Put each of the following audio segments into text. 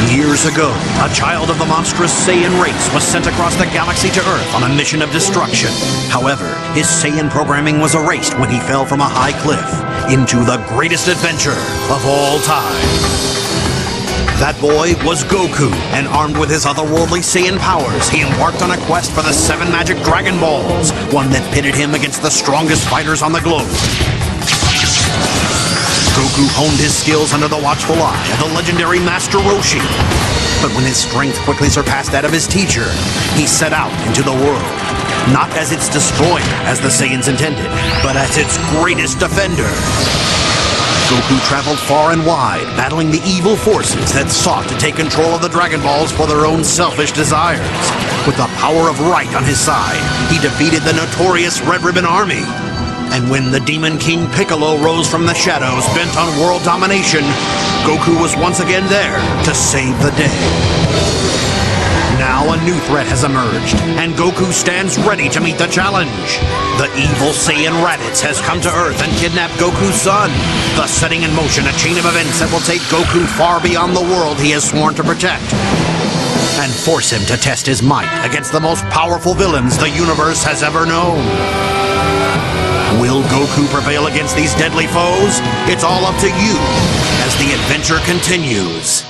Years ago, a child of the monstrous Saiyan race was sent across the galaxy to Earth on a mission of destruction. However, his Saiyan programming was erased when he fell from a high cliff into the greatest adventure of all time. That boy was Goku, and armed with his otherworldly Saiyan powers, he embarked on a quest for the 7 magic Dragon Balls, one that pitted him against the strongest fighters on the globe. Goku honed his skills under the watchful eye of the legendary Master Roshi. But when his strength quickly surpassed that of his teacher, he set out into the world, not as its destroyer, as the Saiyans intended, but as its greatest defender. Goku traveled far and wide, battling the evil forces that sought to take control of the Dragon Balls for their own selfish desires. With the power of right on his side, he defeated the notorious Red Ribbon Army. And when the Demon King Piccolo rose from the shadows, bent on world domination, Goku was once again there to save the day. Now a new threat has emerged, and Goku stands ready to meet the challenge. The evil Saiyan Raditz has come to Earth and kidnapped Goku's son, thus setting in motion a chain of events that will take Goku far beyond the world he has sworn to protect, and force him to test his might against the most powerful villains the universe has ever known. Will Goku prevail against these deadly foes? It's all up to you as the adventure continues.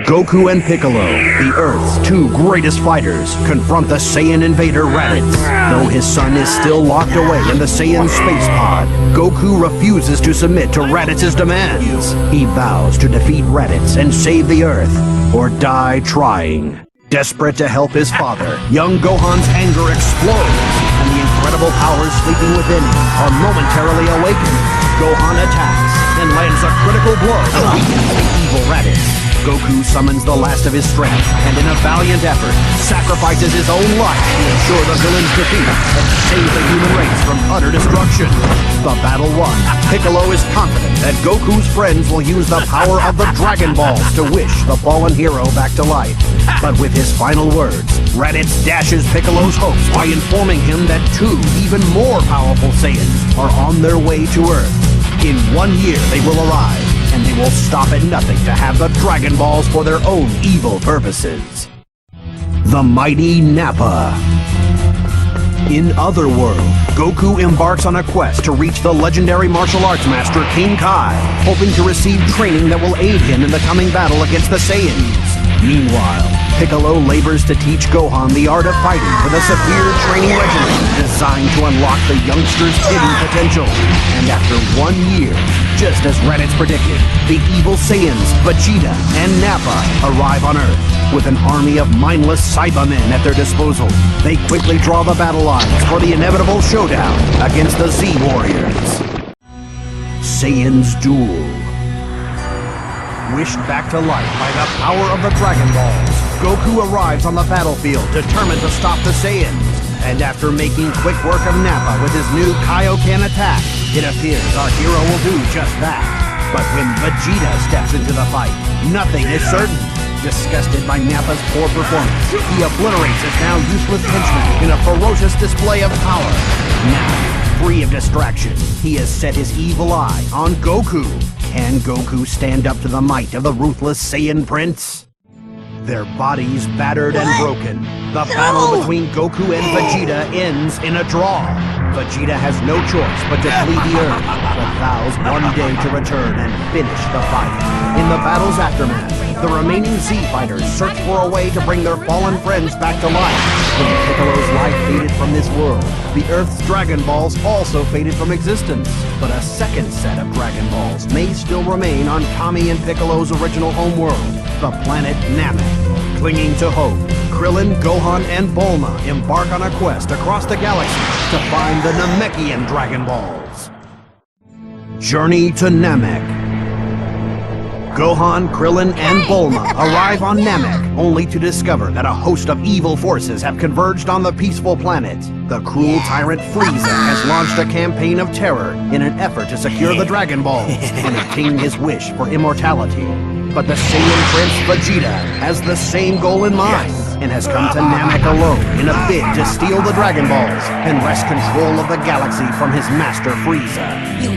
Goku and Piccolo, the Earth's 2 greatest fighters, confront the Saiyan invader Raditz. Though his son is still locked away in the Saiyan space pod, Goku refuses to submit to Raditz's demands. He vows to defeat Raditz and save the Earth, or die trying. Desperate to help his father, young Gohan's anger explodes, and the incredible powers sleeping within him are momentarily awakened. Gohan attacks and lands a critical blow to weaken the evil Raditz. Goku summons the last of his strength, and in a valiant effort, sacrifices his own life to ensure the villain's defeat and save the human race from utter destruction. The battle won, Piccolo is confident that Goku's friends will use the power of the Dragon Balls to wish the fallen hero back to life. But with his final words, Raditz dashes Piccolo's hopes by informing him that 2 even more powerful Saiyans are on their way to Earth. In 1 year they will arrive, and they will stop at nothing to have the Dragon Balls for their own evil purposes. The mighty Nappa. In Otherworld, Goku embarks on a quest to reach the legendary martial arts master King Kai, hoping to receive training that will aid him in the coming battle against the Saiyans. Meanwhile, Piccolo labors to teach Gohan the art of fighting with a severe training regimen designed to unlock the youngster's hidden potential. And after 1 year, just as Raditz predicted, the evil Saiyans, Vegeta and Nappa arrive on Earth. With an army of mindless Cybermen at their disposal, they quickly draw the battle lines for the inevitable showdown against the Z-Warriors. Saiyan's Duel. Wished back to life by the power of the Dragon Balls, Goku arrives on the battlefield determined to stop the Saiyans. And after making quick work of Nappa with his new Kaioken attack, it appears our hero will do just that. But when Vegeta steps into the fight, nothing is certain. Disgusted by Nappa's poor performance, he obliterates his now useless henchman in a ferocious display of power. Now, free of distraction, he has set his evil eye on Goku. Can Goku stand up to the might of the ruthless Saiyan Prince? Their bodies battered and broken, the battle between Goku and Vegeta ends in a draw. Vegeta has no choice but to flee the Earth, but vows one day to return and finish the fight. In the battle's aftermath, the remaining Z-Fighters search for a way to bring their fallen friends back to life. When Piccolo's life faded from this world, the Earth's Dragon Balls also faded from existence. But a second set of Dragon Balls may still remain on Kami and Piccolo's original homeworld, the planet Namek. Clinging to hope, Krillin, Gohan, and Bulma embark on a quest across the galaxy to find the Namekian Dragon Balls. Journey to Namek. Gohan, Krillin, and Bulma arrive on Namek, only to discover that a host of evil forces have converged on the peaceful planet. The cruel tyrant Frieza has launched a campaign of terror in an effort to secure the Dragon Balls and obtain his wish for immortality. But the Saiyan Prince Vegeta has the same goal in mind. and has come to Namek alone in a bid to steal the Dragon Balls and wrest control of the galaxy from his master Frieza.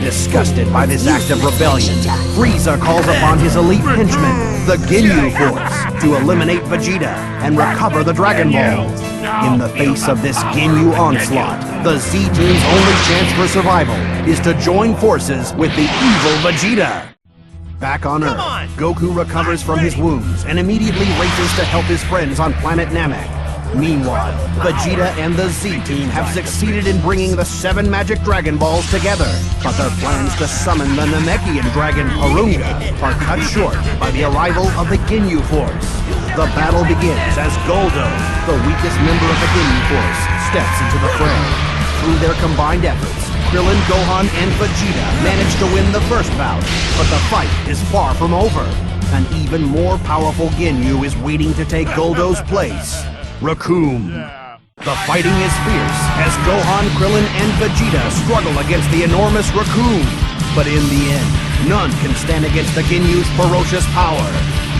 Disgusted by this act of rebellion, Frieza calls upon his elite henchman, the Ginyu Force, to eliminate Vegeta and recover the Dragon Balls. In the face of this Ginyu onslaught, the Z-Team's only chance for survival is to join forces with the evil Vegeta. Back on Earth, Goku recovers from his wounds and immediately races to help his friends on planet Namek. Meanwhile, Vegeta and the Z-Team have succeeded in bringing the 7 magic Dragon Balls together, but their plans to summon the Namekian dragon Porunga are cut short by the arrival of the Ginyu Force. The battle begins as Goldo, the weakest member of the Ginyu Force, steps into the fray. Through their combined efforts, Krillin, Gohan, and Vegeta manage to win the first bout, but the fight is far from over. An even more powerful Ginyu is waiting to take Goldo's place. Raccoon. The fighting is fierce as Gohan, Krillin, and Vegeta struggle against the enormous Raccoon. But in the end, none can stand against the Ginyu's ferocious power.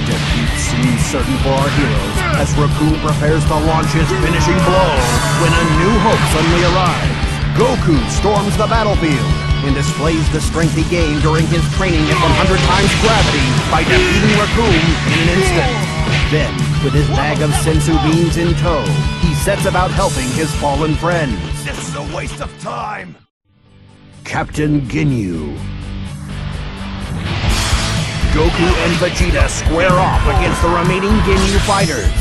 Defeat seems certain for our heroes as Raccoon prepares to launch his finishing blow when a new hope suddenly arrives. Goku storms the battlefield and displays the strength he gained during his training at 100 times gravity by defeating Raccoon in an instant. Then, with his bag of sensu beans in tow, he sets about helping his fallen friends. This is a waste of time! Captain Ginyu. Goku and Vegeta square off against the remaining Ginyu fighters.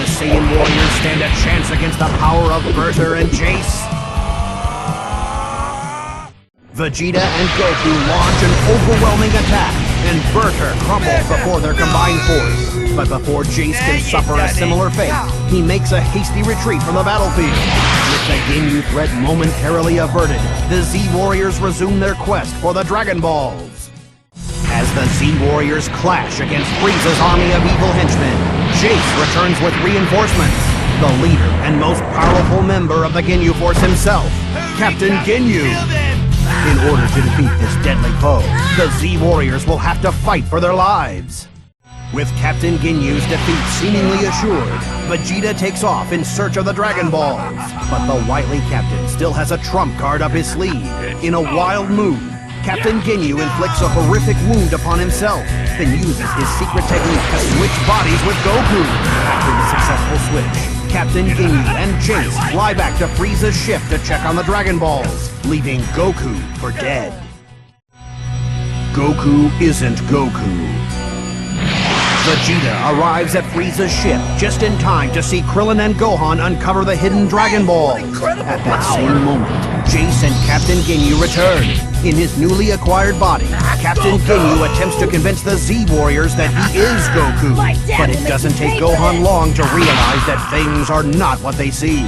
The Saiyan warriors stand a chance against the power of Berter and Jace. Vegeta and Goku launch an overwhelming attack, and Berter crumbles before their combined force. But before Jace can suffer a similar fate, he makes a hasty retreat from the battlefield. With the Ginyu threat momentarily averted, the Z-Warriors resume their quest for the Dragon Balls. As the Z-Warriors clash against Frieza's army of evil henchmen, Jace returns with reinforcements. The leader and most powerful member of the Ginyu Force himself, Captain Ginyu. In order to defeat this deadly foe, the Z-Warriors will have to fight for their lives. With Captain Ginyu's defeat seemingly assured, Vegeta takes off in search of the Dragon Balls. But the wily captain still has a trump card up his sleeve. In a wild move, Captain Ginyu inflicts a horrific wound upon himself, then uses his secret technique to switch bodies with Goku. After the successful switch, Captain Ginyu and Jace fly back to Frieza's ship to check on the Dragon Balls, leaving Goku for dead. Goku isn't Goku. Vegeta arrives at Frieza's ship just in time to see Krillin and Gohan uncover the hidden Dragon Ball. At that same moment, Jace and Captain Ginyu return. In his newly acquired body, Captain Ginyu attempts to convince the Z-Warriors that he is Goku. But it doesn't take Gohan long to realize that things are not what they seem.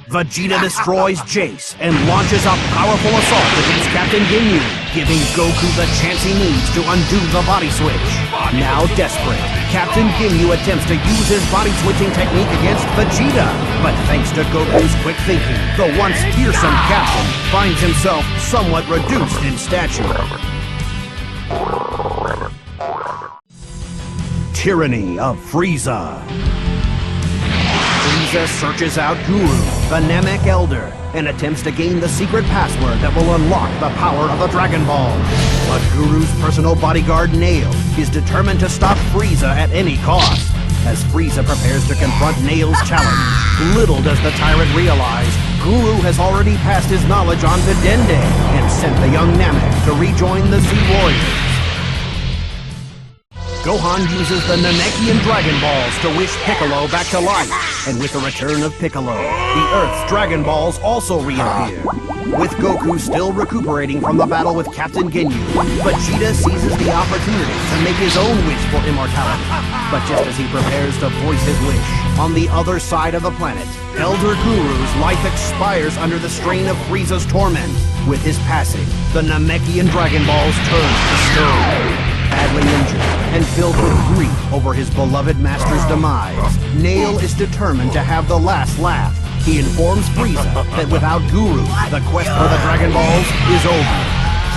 Vegeta destroys Jace and launches a powerful assault against Captain Ginyu, giving Goku the chance he needs to undo the body switch. Now desperate, Captain Ginyu attempts to use his body switching technique against Vegeta, but thanks to Goku's quick thinking, the once fearsome captain finds himself somewhat reduced in stature. Tyranny of Frieza. Frieza searches out Guru, the Namek Elder, and attempts to gain the secret password that will unlock the power of the Dragon Ball. But Guru's personal bodyguard, Nail, is determined to stop Frieza at any cost. As Frieza prepares to confront Nail's challenge, little does the tyrant realize Guru has already passed his knowledge on to Dende and sent the young Namek to rejoin the Z-Warriors. Gohan uses the Namekian Dragon Balls to wish Piccolo back to life, and with the return of Piccolo, the Earth's Dragon Balls also reappear. With Goku still recuperating from the battle with Captain Ginyu, Vegeta seizes the opportunity to make his own wish for immortality. But just as he prepares to voice his wish, on the other side of the planet, Elder Guru's life expires under the strain of Frieza's torment. With his passing, the Namekian Dragon Balls turn to stone. Badly injured and filled with grief over his beloved master's demise, Nail is determined to have the last laugh. He informs Frieza that without Guru, the quest for the Dragon Balls is over.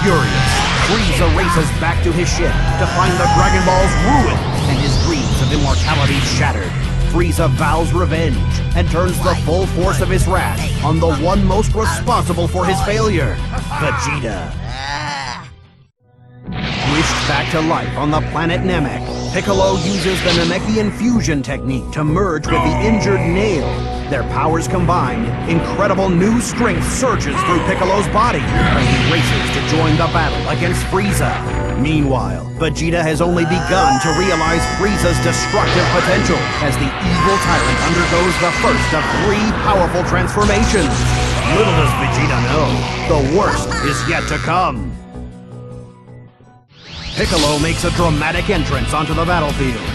Furious, Frieza races back to his ship to find the Dragon Balls ruined and his dreams of of immortality shattered, Frieza vows revenge and turns the full force of his wrath on the one most responsible for his failure, Vegeta. Wished back to life on the planet Namek, Piccolo uses the Namekian fusion technique to merge with the injured Nail. Their powers combined, incredible new strength surges through Piccolo's body, and he races to join the battle against Frieza. Meanwhile, Vegeta has only begun to realize Frieza's destructive potential as the evil tyrant undergoes the first of 3 powerful transformations. Little does Vegeta know, the worst is yet to come. Piccolo makes a dramatic entrance onto the battlefield.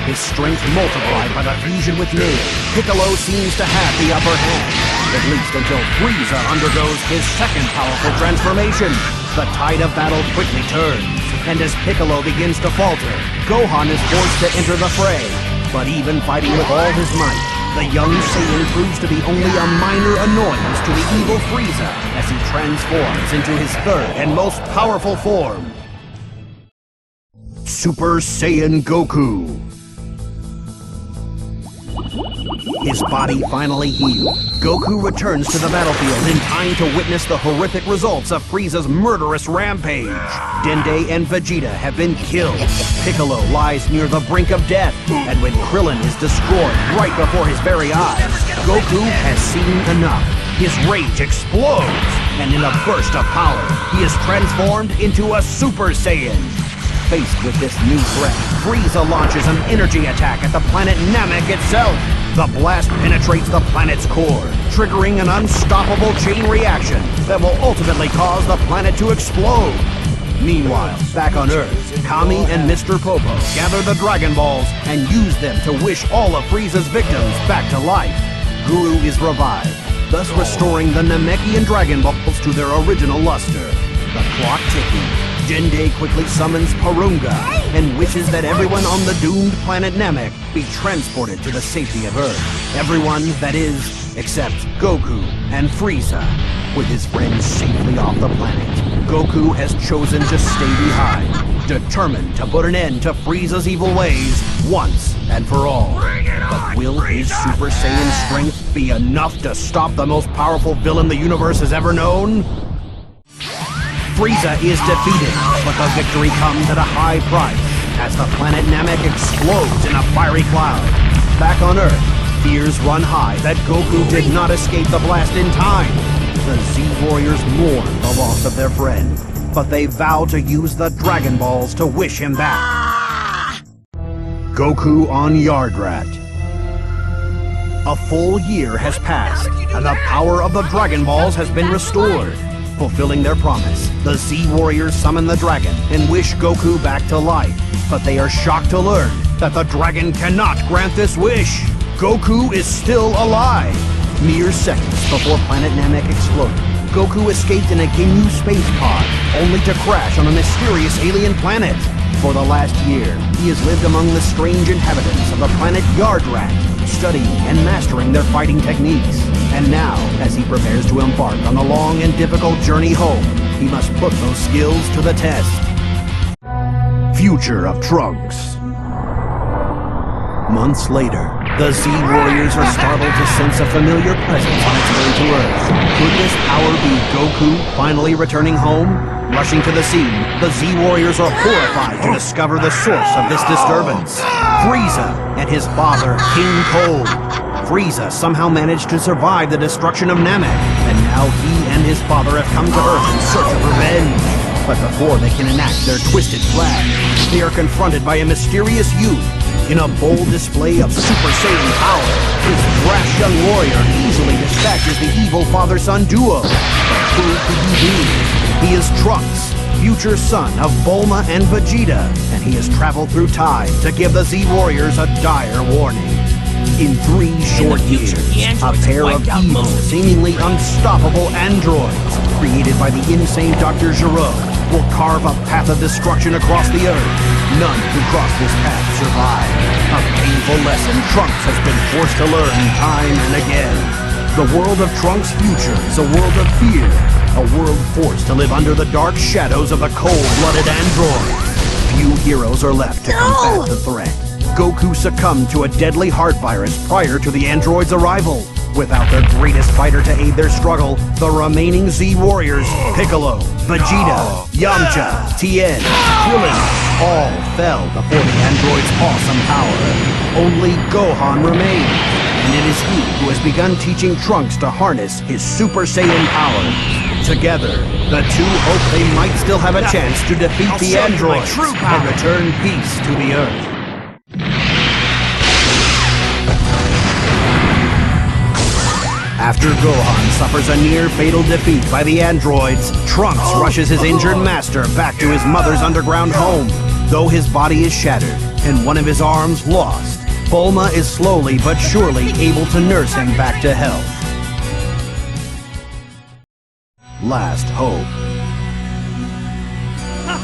His strength multiplied by the fusion with Nail, Piccolo seems to have the upper hand, at least until Frieza undergoes his second powerful transformation. The tide of battle quickly turns, and as Piccolo begins to falter, Gohan is forced to enter the fray. But even fighting with all his might, the young Saiyan proves to be only a minor annoyance to the evil Frieza as he transforms into his third and most powerful form, Super Saiyan Goku. His body finally healed, Goku returns to the battlefield in time to witness the horrific results of Frieza's murderous rampage. Dende and Vegeta have been killed. Piccolo lies near the brink of death, and when Krillin is destroyed right before his very eyes, Goku has seen enough. His rage explodes, and in a burst of power, he is transformed into a Super Saiyan. Faced with this new threat, Frieza launches an energy attack at the planet Namek itself. The blast penetrates the planet's core, triggering an unstoppable chain reaction that will ultimately cause the planet to explode. Meanwhile, back on Earth, Kami and Mr. Popo gather the Dragon Balls and use them to wish all of Frieza's victims back to life. Guru is revived, thus restoring the Namekian Dragon Balls to their original luster. The clock ticking, Dende quickly summons Porunga and wishes that everyone on the doomed planet Namek be transported to the safety of Earth. Everyone, that is, except Goku and Frieza. With his friends safely off the planet, Goku has chosen to stay behind, determined to put an end to Frieza's evil ways once and for all. But will his Super Saiyan strength be enough to stop the most powerful villain the universe has ever known? Frieza is defeated, but the victory comes at a high price, as the planet Namek explodes in a fiery cloud. Back on Earth, fears run high that Goku did not escape the blast in time. The Z-Warriors mourn the loss of their friend, but they vow to use the Dragon Balls to wish him back. Goku on Yardrat. A full year has passed, and the power of the Dragon Balls has been restored. Fulfilling their promise, the Z-Warriors summon the dragon and wish Goku back to life. But they are shocked to learn that the dragon cannot grant this wish. Goku is still alive. Mere seconds before planet Namek exploded, Goku escaped in a Ginyu space pod, only to crash on a mysterious alien planet. For the last year, he has lived among the strange inhabitants of the planet Yardrat, studying and mastering their fighting techniques. And now, as he prepares to embark on a long and difficult journey home, he must put those skills to the test. Future of Trunks. Months later, the Z-Warriors are startled to sense a familiar presence on its way to Earth. Could this power be Goku finally returning home? Rushing to the scene, the Z-Warriors are horrified to discover the source of this disturbance. Frieza and his father, King Cold. Frieza somehow managed to survive the destruction of Namek, and now he and his father have come to Earth in search of revenge. But before they can enact their twisted plan, they are confronted by a mysterious youth. In a bold display of Super Saiyan power, this brash young warrior easily dispatches the evil father-son duo. But who could he be? He is Trunks, future son of Bulma and Vegeta, and he has traveled through time to give the Z-Warriors a dire warning. In 3 short years, a pair of evil, seemingly unstoppable androids, created by the insane Dr. Gero, will carve a path of destruction across the Earth. None who cross this path survive. A painful lesson Trunks has been forced to learn time and again. The world of Trunks' future is a world of fear, a world forced to live under the dark shadows of the cold-blooded androids. Few heroes are left to combat the threat. Goku succumbed to a deadly heart virus prior to the androids' arrival. Without their greatest fighter to aid their struggle, the remaining Z Warriors, Piccolo, Vegeta, Yamcha, Tien, Krillin, all fell before the android's awesome power. Only Gohan remained, and it is he who has begun teaching Trunks to harness his Super Saiyan powers. Together, the two hope they might still have a chance to defeat the androids and return peace to the Earth. After Gohan suffers a near-fatal defeat by the androids, Trunks rushes his injured master back to his mother's underground home. Though his body is shattered and one of his arms lost, Bulma is slowly but surely able to nurse him back to health. Last hope.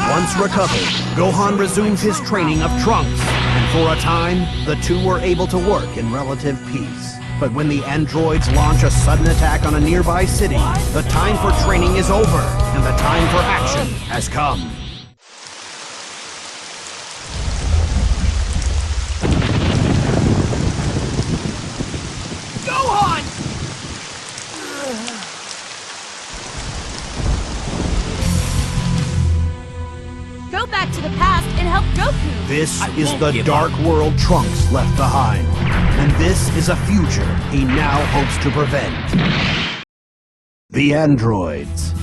Once recovered, Gohan resumes his training of Trunks, and for a time, the two were able to work in relative peace. But when the androids launch a sudden attack on a nearby city, the time for training is over, and the time for action has come. Gohan! Go back to the past and help Goku! This is the dark world Trunks left behind. And this is a future he now hopes to prevent. The androids.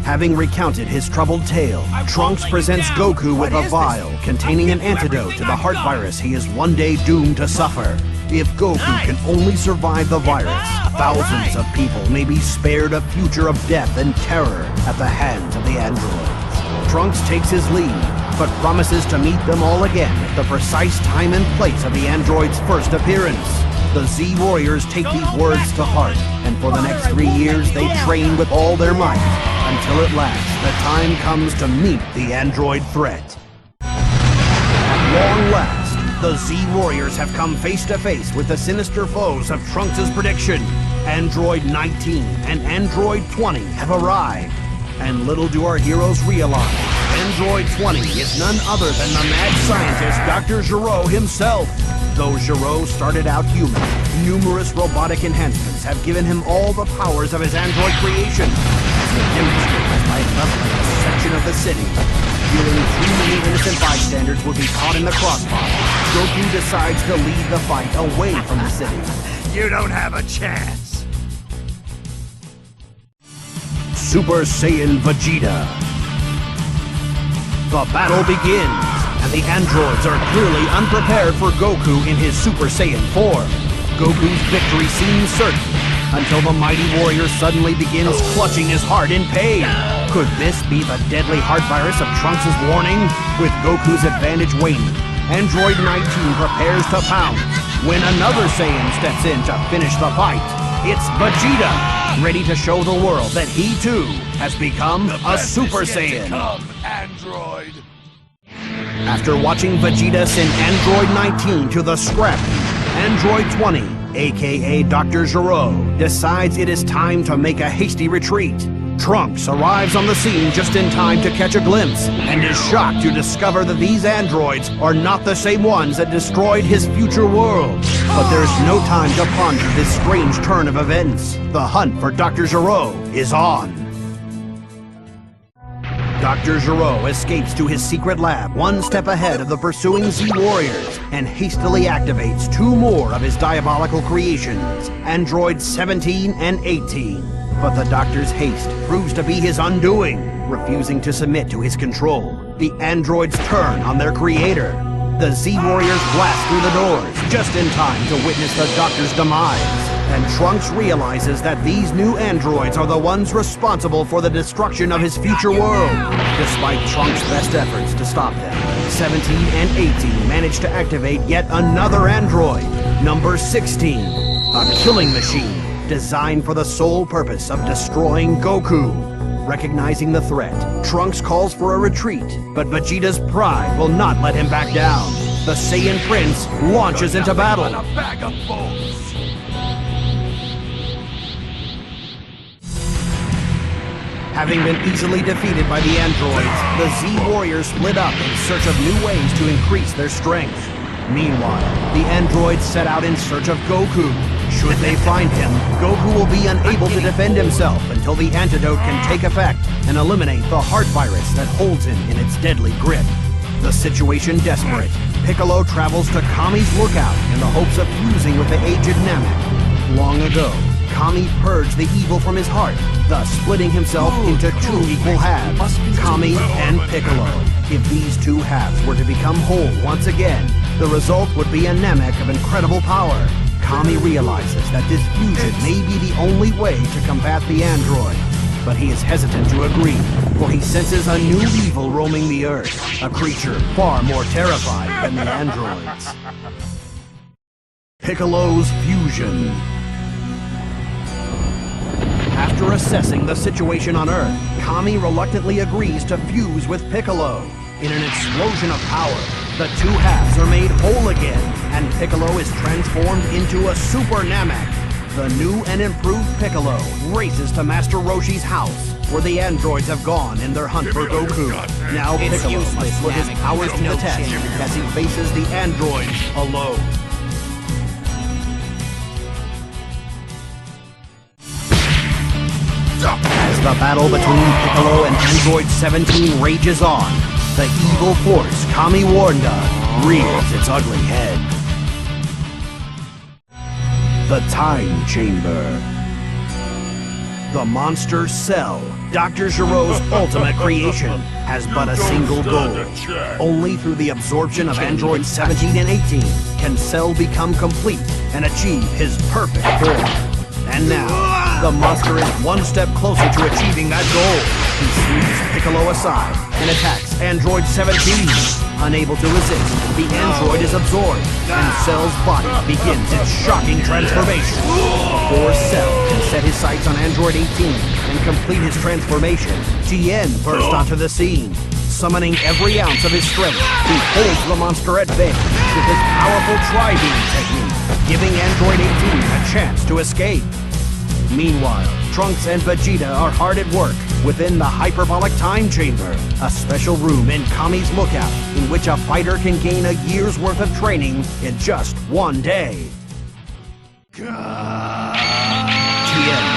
Having recounted his troubled tale, Trunks presents Goku with a vial containing an antidote to the heart virus he is one day doomed to suffer. If Goku can only survive the virus, thousands of people may be spared a future of death and terror at the hands of the androids. Trunks takes his leave, but promises to meet them all again at the precise time and place of the android's first appearance. The Z Warriors take these words to heart, and for the next 3 years they train with all their might, until at last the time comes to meet the android threat. At long last, the Z Warriors have come face to face with the sinister foes of Trunks' prediction. Android 19 and Android 20 have arrived, and little do our heroes realize, Android 20 is none other than the mad scientist Dr. Gero himself. Though Gero started out human, numerous robotic enhancements have given him all the powers of his android creation, as he demonstrates by leveling a section of the city. Feeling too many innocent bystanders would be caught in the crossfire, Goku decides to lead the fight away from the city. You don't have a chance. Super Saiyan Vegeta. The battle begins, and the androids are clearly unprepared for Goku in his Super Saiyan form. Goku's victory seems certain, until the mighty warrior suddenly begins clutching his heart in pain. Could this be the deadly heart virus of Trunks' warning? With Goku's advantage waning, Android 19 prepares to pounce, when another Saiyan steps in to finish the fight. It's Vegeta, ready to show the world that he too has become a Super Saiyan. Come, android. After watching Vegeta send Android 19 to the scrap, Android 20, aka Dr. Gero, decides it is time to make a hasty retreat. Trunks arrives on the scene just in time to catch a glimpse, and is shocked to discover that these androids are not the same ones that destroyed his future world. But there's no time to ponder this strange turn of events. The hunt for Dr. Gero is on. Dr. Gero escapes to his secret lab one step ahead of the pursuing Z Warriors and hastily activates two more of his diabolical creations, Androids 17 and 18. But the Doctor's haste proves to be his undoing. Refusing to submit to his control, the androids turn on their creator. The Z Warriors blast through the doors just in time to witness the Doctor's demise. And Trunks realizes that these new androids are the ones responsible for the destruction of his future world. Despite Trunks' best efforts to stop them, 17 and 18 manage to activate yet another android, number 16, a killing machine designed for the sole purpose of destroying Goku. Recognizing the threat, Trunks calls for a retreat, but Vegeta's pride will not let him back down. The Saiyan Prince launches into battle. A bag of bones. Having been easily defeated by the androids, the Z-Warriors split up in search of new ways to increase their strength. Meanwhile, the androids set out in search of Goku. Should they find him, Goku will be unable to defend himself until the antidote can take effect and eliminate the heart virus that holds him in its deadly grip. The situation desperate, Piccolo travels to Kami's lookout in the hopes of fusing with the aged Namek. Long ago, Kami purged the evil from his heart, thus splitting himself into two equal halves, Kami and Piccolo. If these two halves were to become whole once again, the result would be a Namek of incredible power. Kami realizes that this fusion may be the only way to combat the android, but he is hesitant to agree, for he senses a new evil roaming the earth, a creature far more terrified than the androids. Piccolo's fusion. After assessing the situation on Earth, Kami reluctantly agrees to fuse with Piccolo. In an explosion of power, the two halves are made whole again, and Piccolo is transformed into a Super Namek. The new and improved Piccolo races to Master Roshi's house, where the androids have gone in their hunt for Goku. Now Piccolo must put his powers to the test as he faces the androids alone. As the battle between Piccolo and Android 17 rages on, the evil force Kami warned of rears its ugly head. The Time Chamber. The monster Cell, Dr. Giro's ultimate creation, has but a single goal. Only through the absorption of Androids 17 and 18 can Cell become complete and achieve his perfect form. And now, the monster is one step closer to achieving that goal. He sweeps Piccolo aside and attacks Android 17. Unable to resist, the android is absorbed, and Cell's body begins its shocking transformation. Before Cell can set his sights on Android 18 and complete his transformation, Tien burst onto the scene. Summoning every ounce of his strength, he holds the monster at bay with his powerful Tri-Beam technique, giving Android 18 a chance to escape. Meanwhile, Trunks and Vegeta are hard at work within the Hyperbolic Time Chamber, a special room in Kami's lookout in which a fighter can gain a year's worth of training in just one day. Tien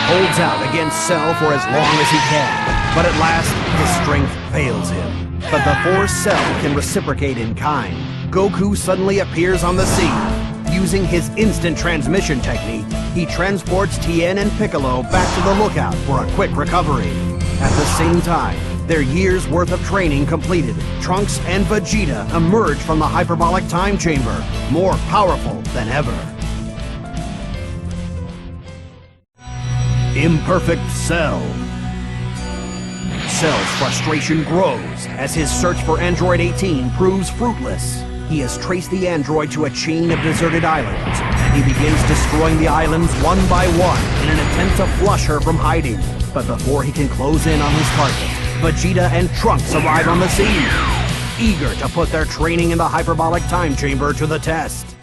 holds out against Cell for as long as he can, but at last his strength fails him. But before Cell can reciprocate in kind, Goku suddenly appears on the scene. Using his instant transmission technique, he transports Tien and Piccolo back to the lookout for a quick recovery. At the same time, their year's worth of training completed, Trunks and Vegeta emerge from the Hyperbolic Time Chamber, more powerful than ever. Imperfect Cell. Cell's frustration grows as his search for Android 18 proves fruitless. He has traced the android to a chain of deserted islands, and he begins destroying the islands one by one in an attempt to flush her from hiding. But before he can close in on his target, Vegeta and Trunks arrive on the scene, eager to put their training in the Hyperbolic Time Chamber to the test.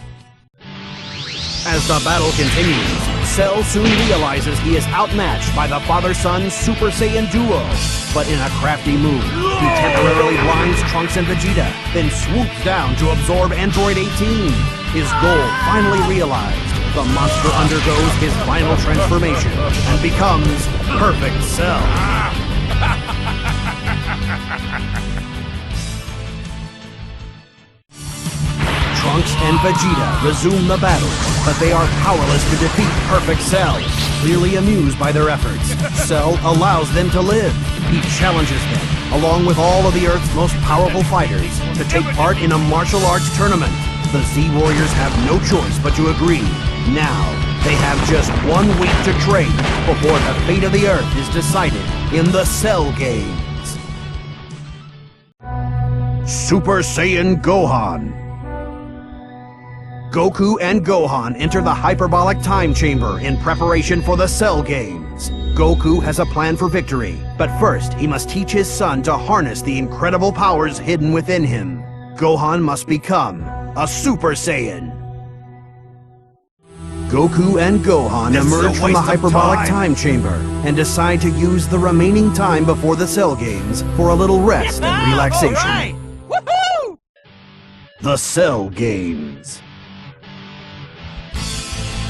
As the battle continues, Cell soon realizes he is outmatched by the father-son Super Saiyan duo. But in a crafty move, he temporarily blinds Trunks and Vegeta, then swoops down to absorb Android 18. His goal finally realized, the monster undergoes his final transformation and becomes Perfect Cell. Trunks and Vegeta resume the battle, but they are powerless to defeat Perfect Cell. Clearly amused by their efforts, Cell allows them to live. He challenges them, along with all of the Earth's most powerful fighters, to take part in a martial arts tournament. The Z-Warriors have no choice but to agree. Now, they have just 1 week to train before the fate of the Earth is decided in the Cell Games. Super Saiyan Gohan. Goku and Gohan enter the Hyperbolic Time Chamber in preparation for the Cell Games. Goku has a plan for victory, but first he must teach his son to harness the incredible powers hidden within him. Gohan must become a Super Saiyan. Goku and Gohan This is a emerge from the waste of hyperbolic time. time chamber and decide to use the remaining time before the Cell Games for a little rest and relaxation. All right. Woohoo! The Cell Games.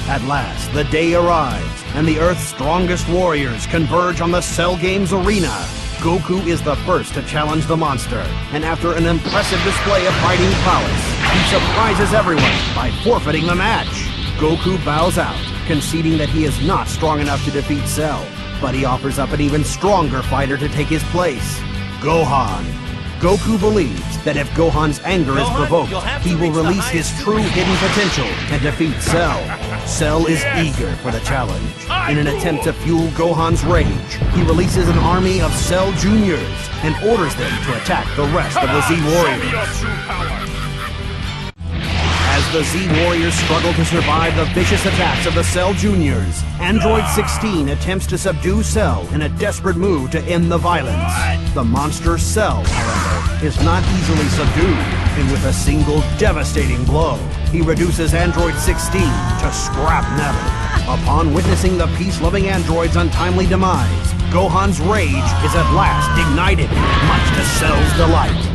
At last, the day arrives, and the Earth's strongest warriors converge on the Cell Games arena. Goku is the first to challenge the monster, and after an impressive display of fighting prowess, he surprises everyone by forfeiting the match. Goku bows out, conceding that he is not strong enough to defeat Cell, but he offers up an even stronger fighter to take his place, Gohan. Goku believes that if Gohan's anger is provoked, he will release his true hidden potential and defeat Cell. Cell is eager for the challenge. In an attempt to fuel Gohan's rage, he releases an army of Cell Juniors and orders them to attack the rest of the Z Warriors. As the Z Warriors struggle to survive the vicious attacks of the Cell Juniors, Android 16 attempts to subdue Cell in a desperate move to end the violence. The monster Cell, however, is not easily subdued, and with a single devastating blow, he reduces Android 16 to scrap metal. Upon witnessing the peace-loving android's untimely demise, Gohan's rage is at last ignited, much to Cell's delight.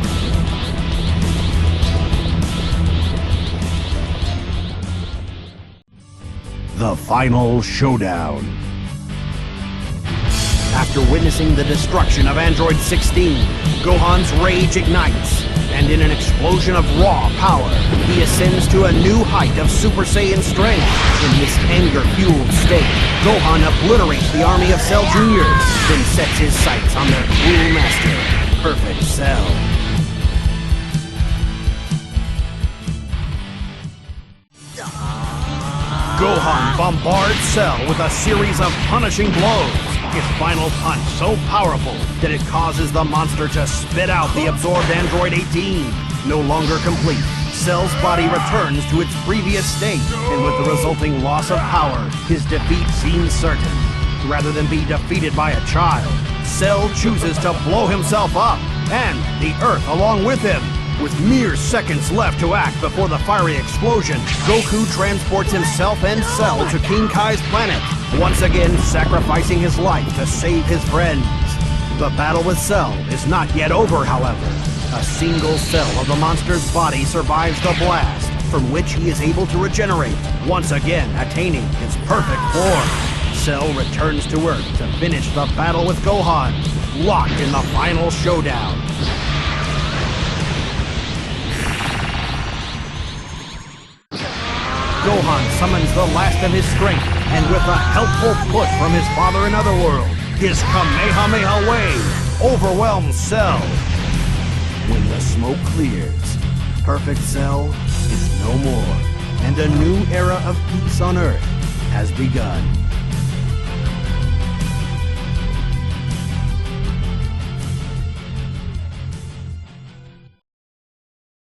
The final showdown. After witnessing the destruction of Android 16, Gohan's rage ignites, and in an explosion of raw power, he ascends to a new height of Super Saiyan strength. In this anger-fueled state, Gohan obliterates the army of Cell Juniors, then sets his sights on their cruel master, Perfect Cell. Gohan bombards Cell with a series of punishing blows. His final punch so powerful that it causes the monster to spit out the absorbed Android 18. No longer complete, Cell's body returns to its previous state, and with the resulting loss of power, his defeat seems certain. Rather than be defeated by a child, Cell chooses to blow himself up, and the Earth along with him. With mere seconds left to act before the fiery explosion, Goku transports himself and Cell to King Kai's planet, once again sacrificing his life to save his friends. The battle with Cell is not yet over, however. A single cell of the monster's body survives the blast, from which he is able to regenerate, once again attaining his perfect form. Cell returns to Earth to finish the battle with Gohan, locked in the final showdown. Gohan summons the last of his strength, and with a helpful push from his father in Otherworld, his Kamehameha wave overwhelms Cell. When the smoke clears, Perfect Cell is no more, and a new era of peace on Earth has begun.